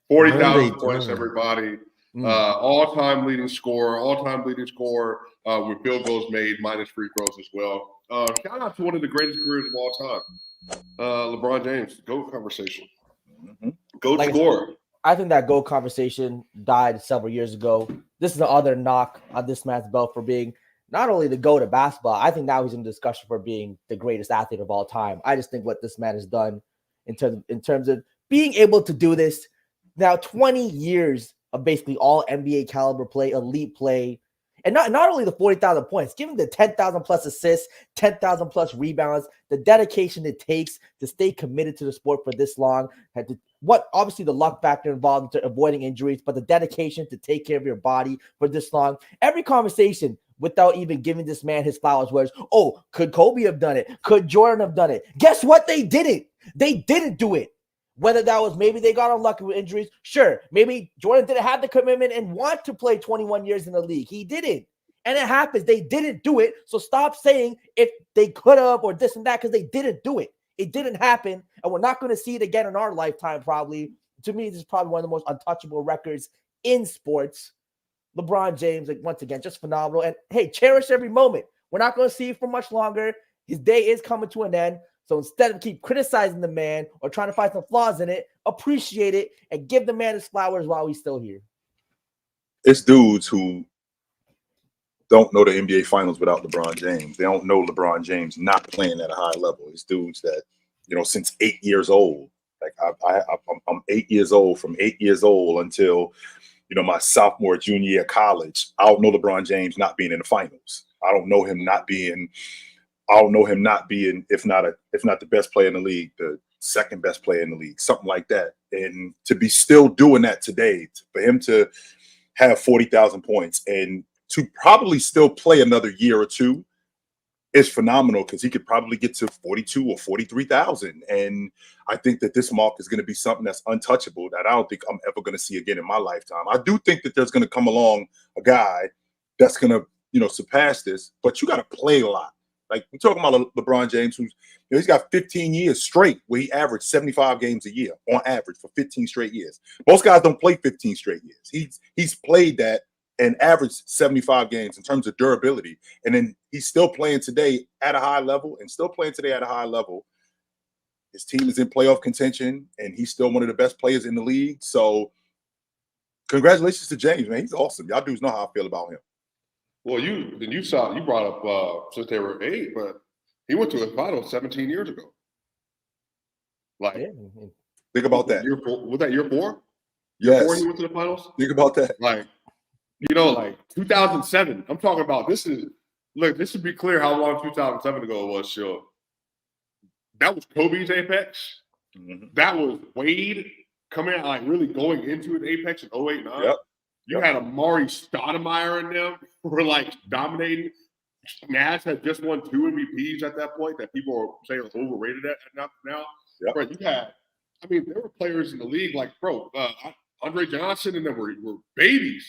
40,000 points, everybody. All-time leading scorer, with field goals made, minus free throws as well. Shout out to one of the greatest careers of all time, LeBron James. GOAT conversation. GOAT scorer. I think that GOAT conversation died several years ago. This is the other knock on this man's belt for being not only the GOAT of basketball. I think now he's in discussion for being the greatest athlete of all time. I just think what this man has done in terms of being able to do this now, 20 years of basically all NBA caliber play, elite play, and not only the 40,000 points, given the 10,000 plus assists, 10,000 plus rebounds, the dedication it takes to stay committed to the sport for this long, obviously the luck factor involved in avoiding injuries, but the dedication to take care of your body for this long. Every conversation without even giving this man his flowers was, oh, could Kobe have done it? Could Jordan have done it? Guess what? They didn't. They didn't do it. Whether that was maybe they got unlucky with injuries, sure. Maybe Jordan didn't have the commitment and want to play 21 years in the league. He didn't. And it happens. They didn't do it. So stop saying if they could have or this and that, because they didn't do it. It didn't happen. And we're not going to see it again in our lifetime, probably. To me, this is probably one of the most untouchable records in sports. LeBron James, like, once again, just phenomenal. And hey, cherish every moment. We're not going to see it for much longer. His day is coming to an end. So instead of keep criticizing the man or trying to find some flaws in it, appreciate it and give the man his flowers while he's still here. It's dudes who don't know the NBA Finals without LeBron James. They don't know LeBron James not playing at a high level. It's dudes that, since 8 years old. Like I'm 8 years old. From 8 years old until, my sophomore, junior year of college, I don't know LeBron James not being in the finals. I don't know him not being, if not the best player in the league, the second best player in the league, something like that. And to be still doing that today, for him to have 40,000 points and to probably still play another year or two is phenomenal, because he could probably get to 42 or 43,000. And I think that this mark is going to be something that's untouchable that I don't think I'm ever going to see again in my lifetime. I do think that there's going to come along a guy that's going to, surpass this, but you got to play a lot. Like, we're talking about LeBron James, who's, he's got 15 years straight where he averaged 75 games a year on average for 15 straight years. Most guys don't play 15 straight years. He's played that and averaged 75 games in terms of durability. And then he's still playing today at a high level His team is in playoff contention, and he's still one of the best players in the league. So congratulations to James, man. He's awesome. Y'all dudes know how I feel about him. Well, you brought up since they were 8, but he went to the finals 17 years ago. Like, think about that. Was that year 4? Yes. Year 4 he went to the finals? Think about that. Like, like 2007. I'm talking about this should be clear how long 2007 ago it was, sure. That was Kobe's apex. Mm-hmm. That was Wade coming out, like, really going into an apex in 08-09. Yep. You had Amari Stoudemire in them who were, like, dominating. Nash had just won 2 MVPs at that point that people are saying are overrated at now. Yep. Bro, there were players in the league like, Andre Johnson and them were babies.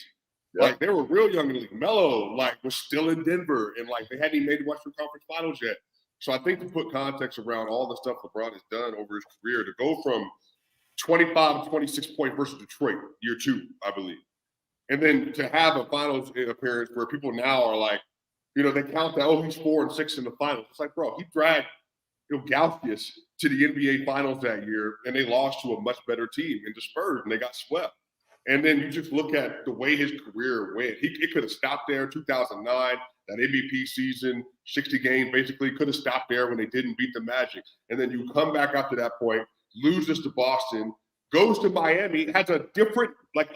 Yep. Like, they were real young in the league. Melo, like, was still in Denver, and, like, they hadn't even made the Western Conference Finals yet. So I think to put context around all the stuff LeBron has done over his career, to go from 25 to 26 points versus Detroit, year 2, I believe. And then to have a finals appearance where people now are like, they count that, he's 4 and 6 in the finals. It's like, bro, he dragged Galkius to the NBA finals that year, and they lost to a much better team in the Spurs, and they got swept. And then you just look at the way his career went. It could have stopped there, 2009, that MVP season, 60 games, basically could have stopped there when they didn't beat the Magic. And then you come back after that point, loses to Boston, goes to Miami, has a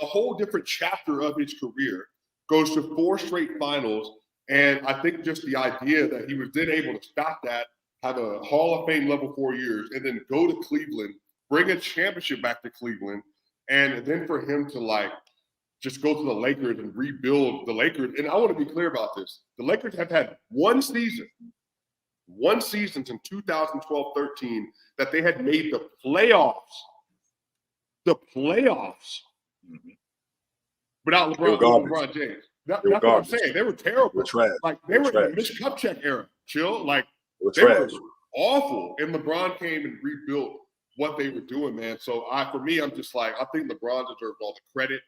whole different chapter of his career, goes to 4 straight finals. And I think just the idea that he was then able to stop that, have a Hall of Fame level 4 years, and then go to Cleveland, bring a championship back to Cleveland, and then for him to, just go to the Lakers and rebuild the Lakers. And I want to be clear about this. The Lakers have had one season since 2012-13 that they had made the playoffs. The playoffs. Mm-hmm. Without LeBron James. That's what I'm saying. They were terrible. They were in the Mitch Kupchak era. Chill. They were awful. And LeBron came and rebuilt what they were doing, man. So for me, I'm just like, I think LeBron deserves all the credit.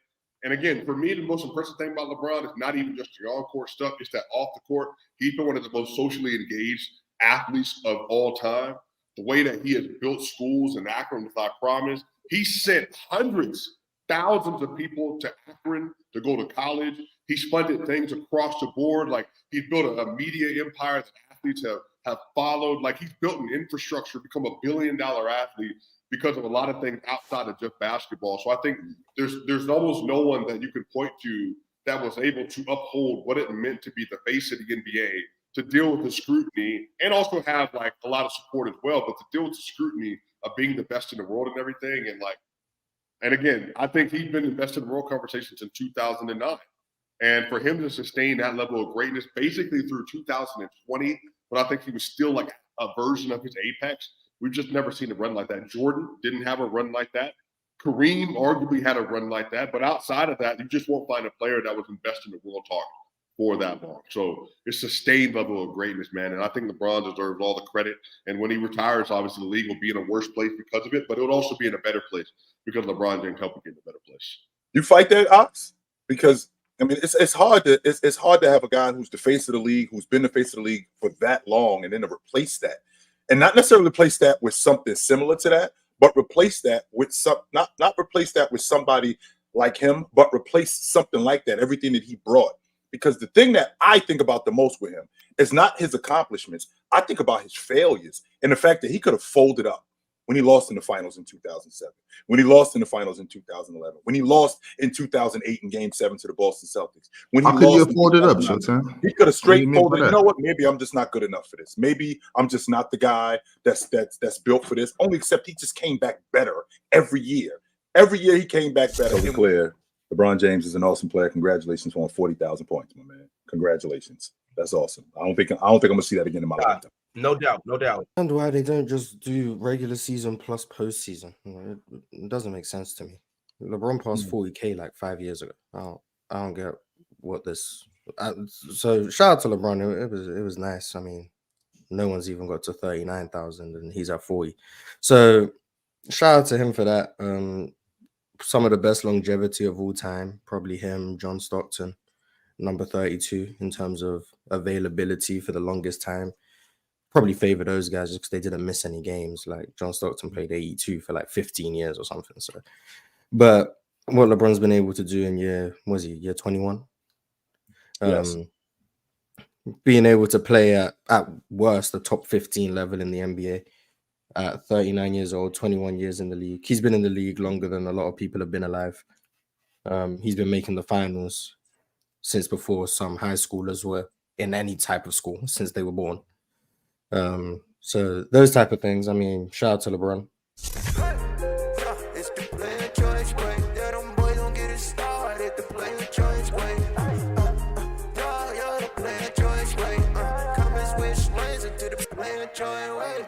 And again, for me, the most impressive thing about LeBron is not even just the on-court stuff; it's that off the court. He's been one of the most socially engaged athletes of all time. The way that he has built schools in Akron with I Promise, he sent hundreds, thousands of people to Akron to go to college. He's funded things across the board. Like he's built a media empire that athletes have followed. Like he's built an infrastructure, become $1 billion athlete because of a lot of things outside of just basketball. So I think there's almost no one that you can point to that was able to uphold what it meant to be the face of the NBA, to deal with the scrutiny and also have like a lot of support as well, but to deal with the scrutiny of being the best in the world and everything. And again, I think he's been in best in the world conversations in 2009. And for him to sustain that level of greatness basically through 2020, but I think he was still like a version of his apex. We've just never seen a run like that. Jordan didn't have a run like that. Kareem arguably had a run like that. But outside of that, you just won't find a player that was in best in the world talk for that long. So it's a sustained level of greatness, man. And I think LeBron deserves all the credit. And when he retires, obviously the league will be in a worse place because of it, but it will also be in a better place because LeBron James helped him get in a better place. You fight that, Ox? Because I mean, it's hard to have a guy who's the face of the league, who's been the face of the league for that long, and then to replace that, and not necessarily replace that with something similar to that, but replace that with not replace that with somebody like him, but replace something like that, everything that he brought. Because the thing that I think about the most with him is not his accomplishments. I think about his failures and the fact that he could have folded up when he lost in the finals in 2007, when he lost in the finals in 2011, when he lost in 2008 in Game 7 to the Boston Celtics. When he How could you lost have folded up, Showtime? he could have straight folded. that? You know what? Maybe I'm just not good enough for this. Maybe I'm just not the guy that's built for this. Only except he just came back better every year. Every year he came back better. So be clear, LeBron James is an awesome player. Congratulations on 40,000 points, my man. Congratulations. That's awesome. I don't think I'm gonna see that again in my lifetime. No doubt, no doubt. And why they don't just do regular season plus postseason? It doesn't make sense to me. LeBron passed 40K like 5 years ago. I don't get what this. So shout out to LeBron. It was nice. I mean, no one's even got to 39,000, and he's at 40. So shout out to him for that. Some of the best longevity of all time, probably him, John Stockton, number 32 in terms of availability for the longest time. Probably favor those guys just because they didn't miss any games. Like John Stockton played 82 for like 15 years or something. So, but what LeBron's been able to do in year 21? Yes. Being able to play at worst the top 15 level in the NBA at 39 years old, 21 years in the league. He's been in the league longer than a lot of people have been alive. He's been making the finals since before some high schoolers were in any type of school since they were born. So those type of things. I mean, shout out to LeBron. It's the player choice way. Yeah, them boys don't get it started. The player choice way. You're the player choice way. Come and switch lanes into the player choice way.